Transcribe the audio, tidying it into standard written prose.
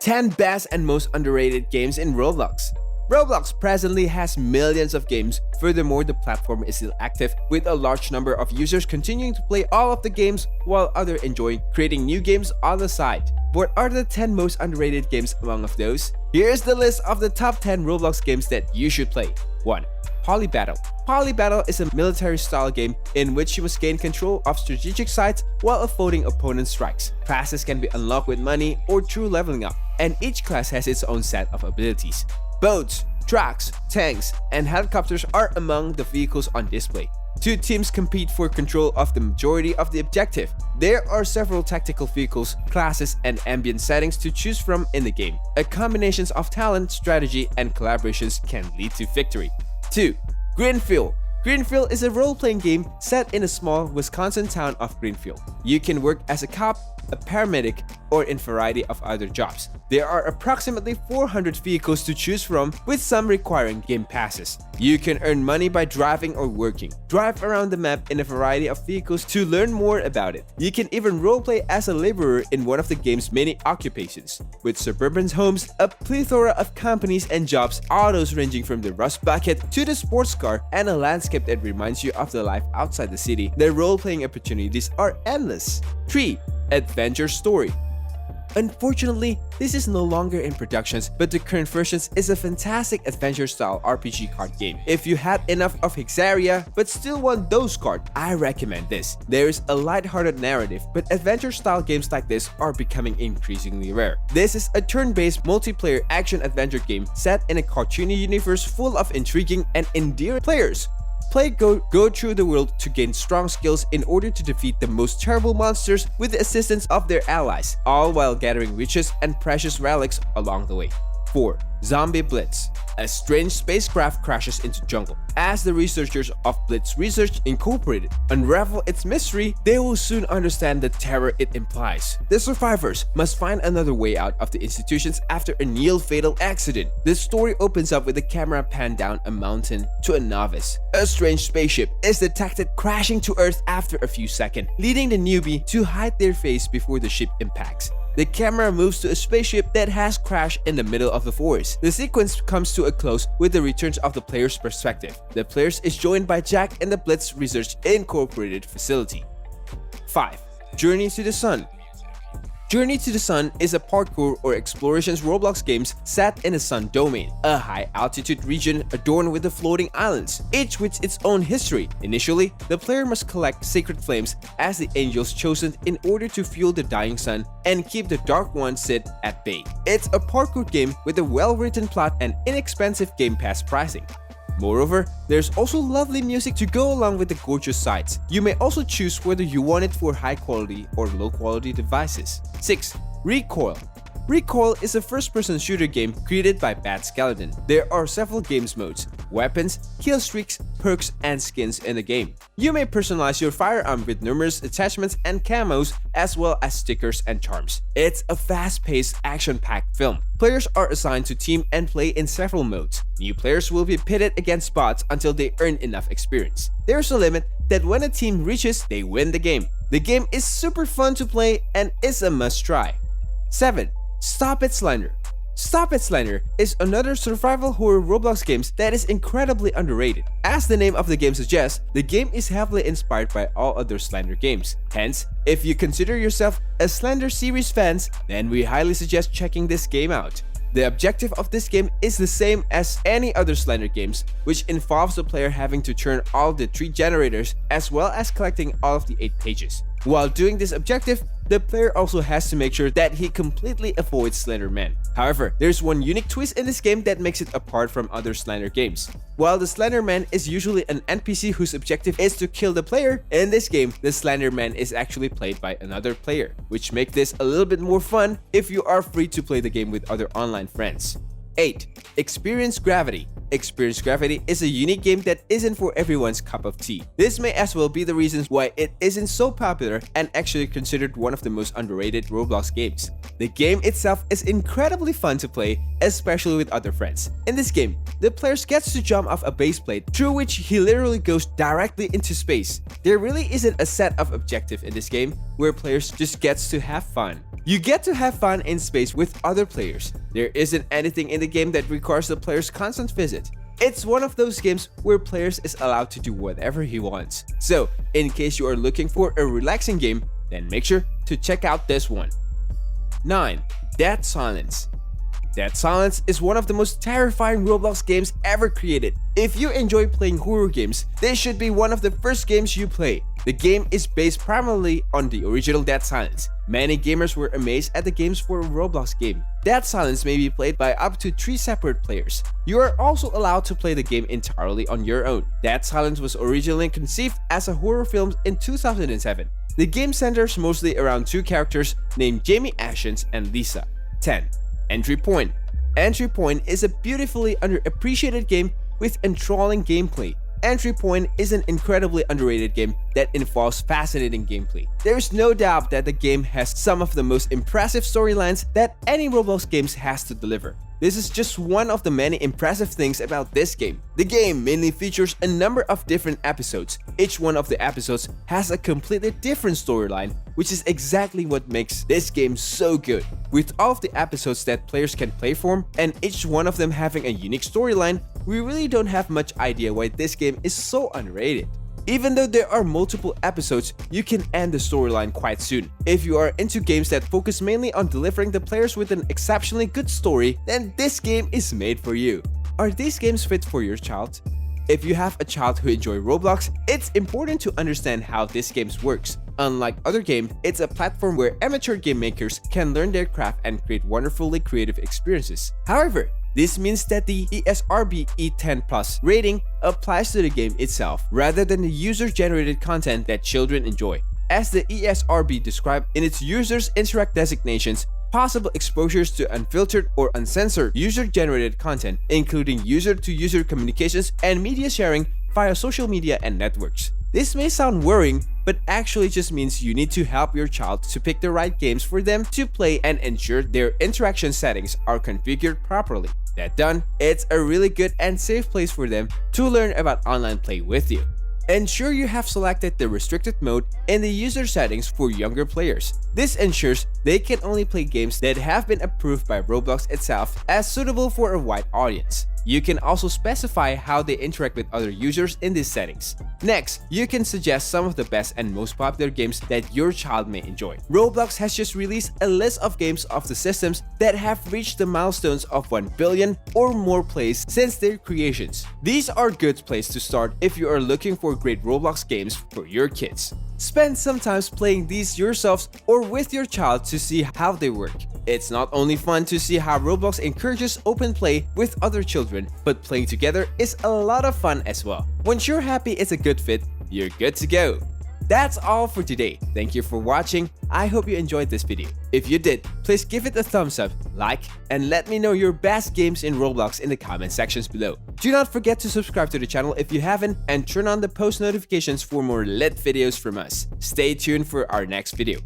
10 best and most underrated games in Roblox. Roblox presently has millions of games. Furthermore, the platform is still active, with a large number of users continuing to play all of the games while others enjoying creating new games on the side. What are the 10 most underrated games among of those? Here's the list of the top 10 Roblox games that you should play. 1. Polybattle. Polybattle is a military-style game in which you must gain control of strategic sites while avoiding opponent strikes. Classes can be unlocked with money or through leveling up, and each class has its own set of abilities. Boats, trucks, tanks, and helicopters are among the vehicles on display. Two teams compete for control of the majority of the objective. There are several tactical vehicles, classes, and ambient settings to choose from in the game. A combination of talent, strategy, and collaborations can lead to victory. 2. Greenfield. Greenfield is a role-playing game set in a small Wisconsin town of Greenfield. You can work as a cop, a paramedic, or in a variety of other jobs. There are approximately 400 vehicles to choose from, with some requiring game passes. You can earn money by driving or working. Drive around the map in a variety of vehicles to learn more about it. You can even roleplay as a laborer in one of the game's many occupations. With suburban homes, a plethora of companies and jobs, autos ranging from the rust bucket to the sports car, and a landscape that reminds you of the life outside the city, the role-playing opportunities are endless. 3. Adventure Story. Unfortunately, this is no longer in productions, but the current version is a fantastic adventure-style RPG card game. If you had enough of Hexaria but still want those cards, I recommend this. There is a light-hearted narrative, but adventure-style games like this are becoming increasingly rare. This is a turn-based multiplayer action-adventure game set in a cartoony universe full of intriguing and endearing players. Go through the world to gain strong skills in order to defeat the most terrible monsters with the assistance of their allies, all while gathering riches and precious relics along the way. 4. Zombie Blitz. A strange spacecraft crashes into jungle. As the researchers of Blitz Research Incorporated unravel its mystery, they will soon understand the terror it implies. The survivors must find another way out of the institutions after a near-fatal accident. The story opens up with the camera pan down a mountain to a novice. A strange spaceship is detected crashing to Earth after a few seconds, leading the newbie to hide their face before the ship impacts. The camera moves to a spaceship that has crashed in the middle of the forest. The sequence comes to a close with the returns of the player's perspective. The player is joined by Jack in the Blitz Research Incorporated facility. 5. Journey to the Sun. Journey to the Sun is a parkour or explorations Roblox games set in a sun domain, a high-altitude region adorned with the floating islands, each with its own history. Initially, the player must collect sacred flames as the angels chosen in order to fuel the dying sun and keep the Dark One sit at bay. It's a parkour game with a well-written plot and inexpensive Game Pass pricing. Moreover, there's also lovely music to go along with the gorgeous sights. You may also choose whether you want it for high quality or low quality devices. 6. Recoil. Recoil is a first-person shooter game created by Bad Skeleton. There are several games modes, weapons, kill streaks, perks, and skins in the game. You may personalize your firearm with numerous attachments and camos, as well as stickers and charms. It's a fast-paced, action-packed film. Players are assigned to team and play in several modes. New players will be pitted against bots until they earn enough experience. There's a limit that when a team reaches, they win the game. The game is super fun to play and is a must-try. 7. Stop It Slender. Stop It Slender is another survival horror Roblox game that is incredibly underrated. As the name of the game suggests, the game is heavily inspired by all other Slender games. Hence, if you consider yourself a Slender series fan, then we highly suggest checking this game out. The objective of this game is the same as any other Slender games, which involves the player having to turn all the 3 generators as well as collecting all of the 8 pages. While doing this objective, the player also has to make sure that he completely avoids Slender Man. However, there's one unique twist in this game that makes it apart from other Slender games. While the Slender Man is usually an NPC whose objective is to kill the player, in this game, the Slender Man is actually played by another player, which makes this a little bit more fun if you are free to play the game with other online friends. 8. Experience Gravity. Experience Gravity is a unique game that isn't for everyone's cup of tea. This may as well be the reasons why it isn't so popular and actually considered one of the most underrated Roblox games. The game itself is incredibly fun to play, especially with other friends. In this game, the player gets to jump off a base plate through which he literally goes directly into space. There really isn't a set of objective in this game where players just gets to have fun. You get to have fun in space with other players. There isn't anything in the game that requires the player's constant visit. It's one of those games where players is allowed to do whatever he wants. So, in case you are looking for a relaxing game, then make sure to check out this one. 9. Dead Silence. Dead Silence is one of the most terrifying Roblox games ever created. If you enjoy playing horror games, this should be one of the first games you play. The game is based primarily on the original Dead Silence. Many gamers were amazed at the games for a Roblox game. Dead Silence may be played by up to 3 separate players. You are also allowed to play the game entirely on your own. Dead Silence was originally conceived as a horror film in 2007. The game centers mostly around 2 characters named Jamie Ashens and Lisa. 10. Entry Point. Entry Point is a beautifully underappreciated game with enthralling gameplay. Entry Point is an incredibly underrated game that involves fascinating gameplay. There is no doubt that the game has some of the most impressive storylines that any Roblox games has to deliver. This is just one of the many impressive things about this game. The game mainly features a number of different episodes. Each one of the episodes has a completely different storyline, which is exactly what makes this game so good. With all of the episodes that players can play from, and each one of them having a unique storyline, we really don't have much idea why this game is so underrated. Even though there are multiple episodes, you can end the storyline quite soon. If you are into games that focus mainly on delivering the players with an exceptionally good story, then this game is made for you. Are these games fit for your child? If you have a child who enjoys Roblox, it's important to understand how this game works. Unlike other games, it's a platform where amateur game makers can learn their craft and create wonderfully creative experiences. However, this means that the ESRB E10+ rating applies to the game itself, rather than the user-generated content that children enjoy. As the ESRB described in its Users Interact designations, possible exposures to unfiltered or uncensored user-generated content, including user-to-user communications and media sharing via social media and networks. This may sound worrying, but actually just means you need to help your child to pick the right games for them to play and ensure their interaction settings are configured properly. That done, it's a really good and safe place for them to learn about online play with you. Ensure you have selected the restricted mode in the user settings for younger players. This ensures they can only play games that have been approved by Roblox itself as suitable for a wide audience. You can also specify how they interact with other users in these settings. Next, you can suggest some of the best and most popular games that your child may enjoy. Roblox has just released a list of games of the systems that have reached the milestones of 1 billion or more plays since their creations. These are good places to start if you are looking for great Roblox games for your kids. Spend some time playing these yourselves or with your child to see how they work. It's not only fun to see how Roblox encourages open play with other children, but playing together is a lot of fun as well. Once you're happy it's a good fit, you're good to go. That's all for today. Thank you for watching. I hope you enjoyed this video. If you did, please give it a thumbs up, like, and let me know your best games in Roblox in the comment sections below. Do not forget to subscribe to the channel if you haven't, and turn on the post notifications for more lit videos from us. Stay tuned for our next video.